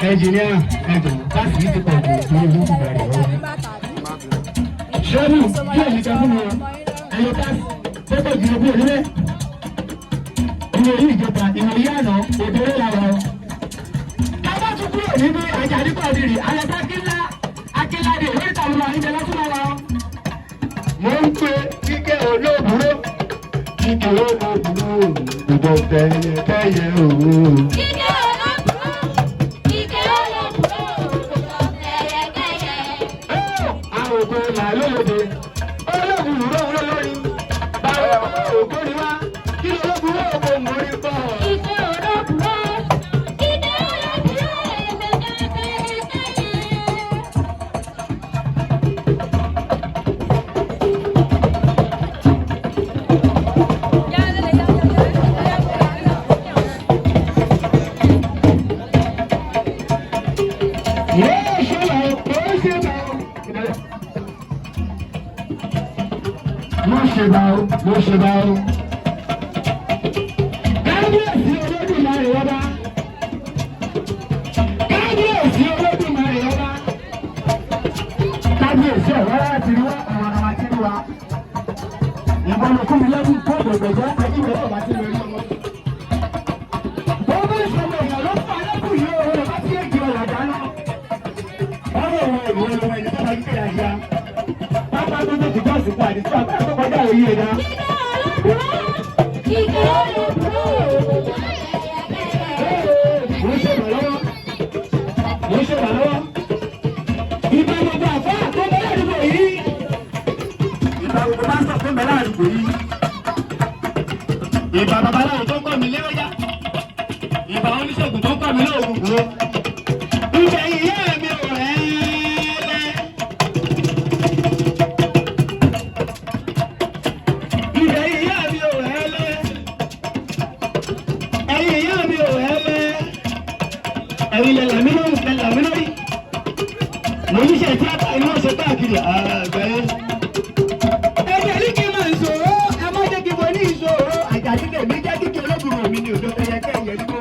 Engineer, that's easy for you. Show me, you can come here. And you can take a view of it. You will read your part in iyanu, the very level. Kaba to put it in the Ajadi, I am Akila, the rate of my international. Monte, Kike, or no, Kike, or no, you don't tell you. Mo ṣe bá o. Kábíyèsí olódùmarè ọba. Kábíyèsí olódùmarè ọba. Kábíyèsí ọ̀rọ̀ láti rí wá àwọn ọmọ àti rí wa. Ìbọn ló fún mi lẹ́kùn tó gbẹ̀gbẹ̀jẹ́ ẹjí rẹ̀ ọ̀bá sí lórí ọmọ. Bọ́ọ̀bù ìṣòro èèyàn ló fà lẹ́kùn yìí òun lè bá sí èjì ọ̀rọ̀ dáná. Ọ̀rọ̀ òun ìwé lọ́wọ́ ẹni tó bá ń gbé àjà. Pápá tó tó ti bọ́ sí pàdé tó àgbà tó kọjá òye ẹ̀dá. Ìbà babaláwo tó ń kọ́ mi léwéjá, ìbà oníṣègùn tó ń kọ́ mi lóògùn kúrò. Ibẹ̀ ìyá mi ò rẹ̀ lẹ́. Ibẹ̀ ìyá mi ò rẹ̀ lẹ́. Ẹ̀yin ìyá mi ò rẹ̀ lẹ́. Ẹ̀yin lẹ̀ làmí lóhùn lẹ̀ làmí lórí. Mo ní ṣe tíátà ni wọ́n ṣe káàkiri àgbáyé. Ẹgbẹ́ ní kí n máa ń ṣòro, ẹ má jẹ́ kí n bọ̀ ní ìṣòro. Àjàdí mi jẹ́ kíkẹ́ olóògùn mi ní òjò ẹyẹ kẹ́yẹ ní kó.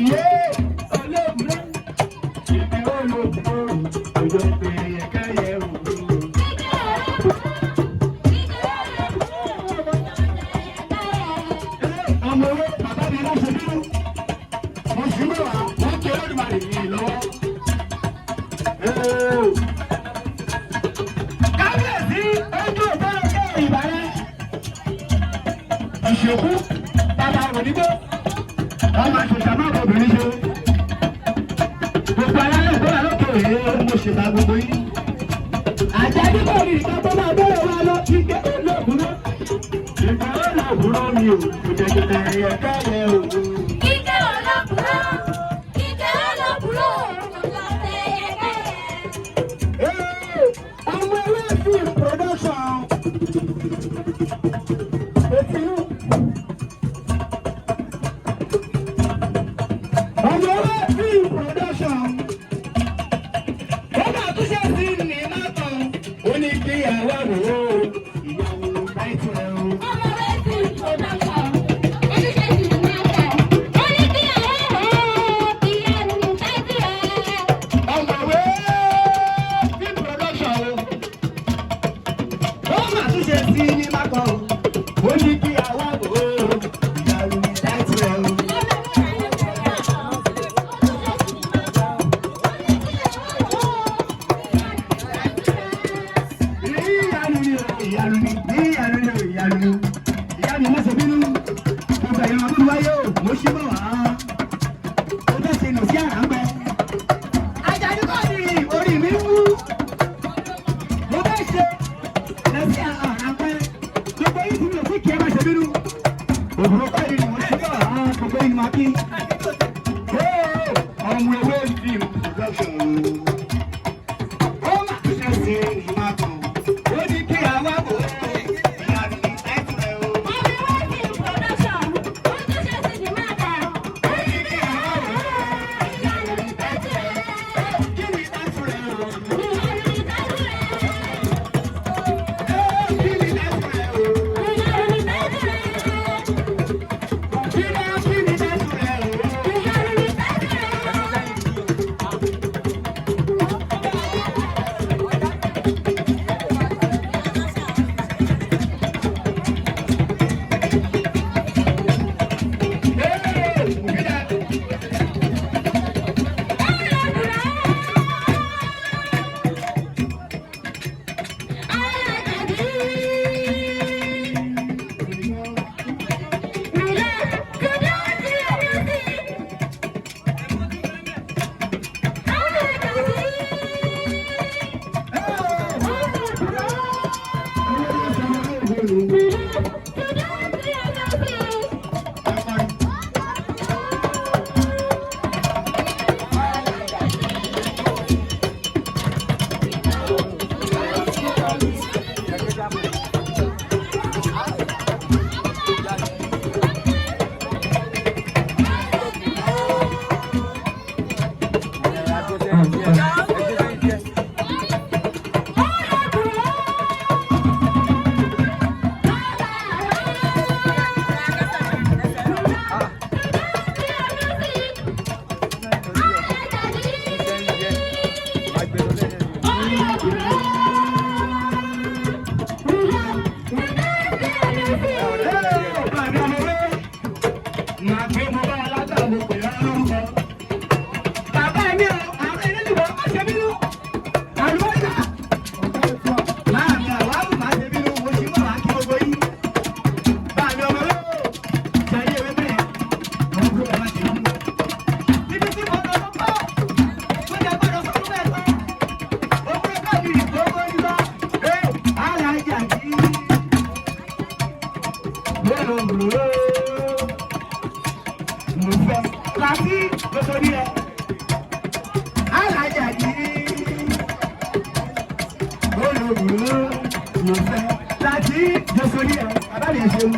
Ìyé olóògùn ìbí olóògùn òjò ẹyẹ kẹ́yẹ òjò. Ọmọ owó bàbá mi ló ṣe nínú. Mo sì mọ̀ wá, wọ́n kí olódùmarè mi lọ́wọ́. Kábíyèsí ojú òbọ̀rọ̀ kẹ́ ìbàrẹ̀. Ìṣèkú bàbá òdìgbò ọmọ àṣẹṣà máa bọ̀ obìnrin ṣe. Gbogbo alálẹ̀ tó wà lókè òye mo ṣèta gbogbo yìí. Àjàdí kò rí ìka tó máa bẹ̀rẹ̀ wá lọ kíkẹ́ olóògùn náà. Ìgbà olóògùn náà mi ò kùtẹ̀kùtẹ̀ ẹ̀yẹ káyẹ òwò. Kíkẹ́ olóògùn náà, kíkẹ́ olóògùn náà, kùtẹ̀kùtẹ̀ ẹ̀yẹ káyẹ. Ọmọ ẹlẹ́sìn production. olóògùn ló fẹ́ láti jọ sórí ẹ̀ bàbá mi ẹ̀ ṣeun.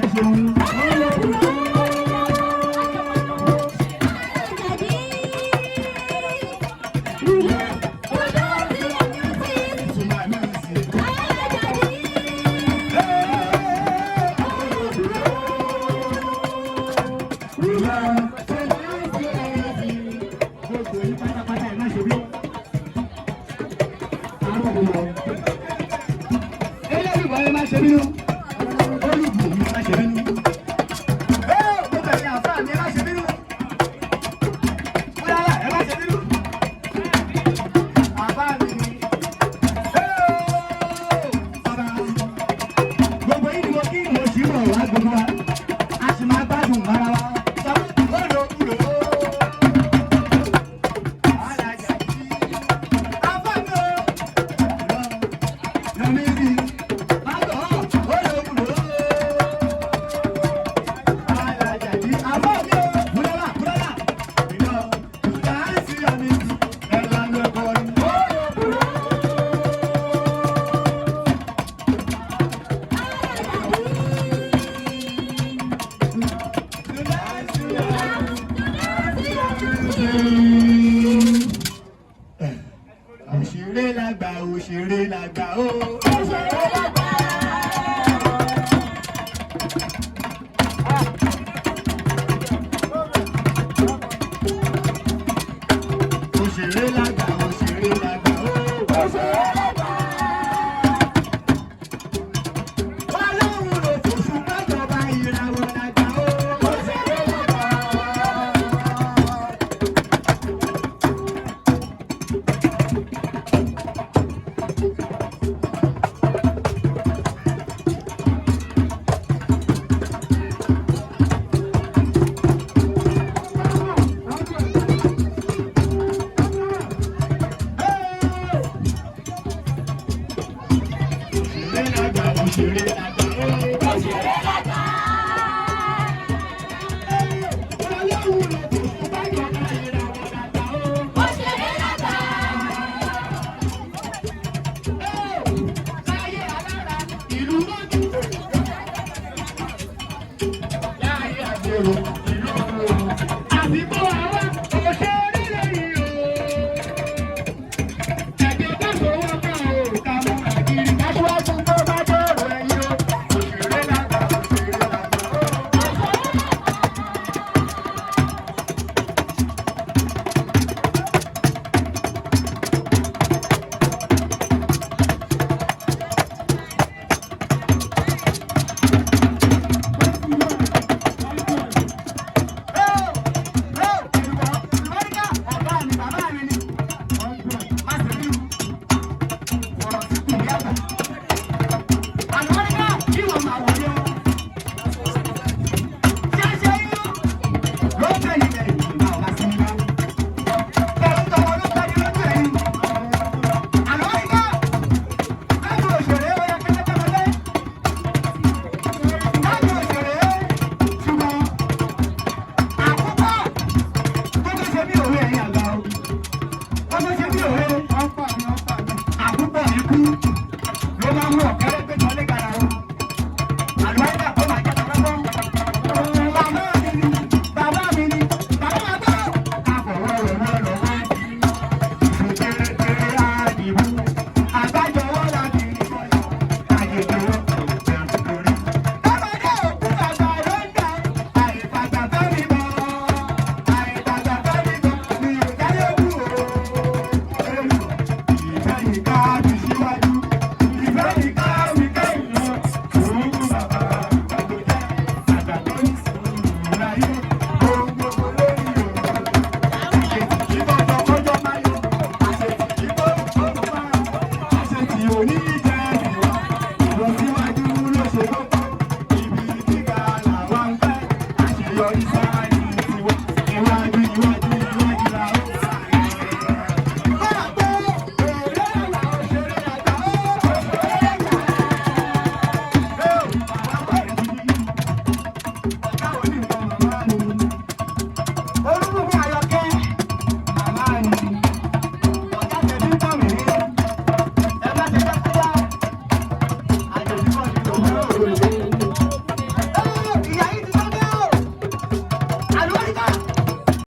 Òṣèré làgbà o. Òṣèré làgbà. Òṣèré làgbà o. Ọlọ́run ló fòṣù mọ́jọba ìràwọ̀ làgbà o. Òṣèré làgbà. Òṣèré làgbà o. Òṣèré làgbà. Ọlọ́run ló fòṣù mọ́jọba ìràwọ̀ làgbà o. Òṣèré làgbà. Láyé alára ìlú lójú. Láyé àgbèrò ìlú lójú. Àsìkò àwọn òṣèré lẹ́yìn o. Ẹ̀jẹ̀ bá sọ̀wọ́ kan o, ká mú àgírí. Aṣíwájú tó bá dọ̀rọ̀ ẹ̀yìn o. Òṣèré làgbà. Òṣèré làgbà o. Àkúpọ̀ ikú.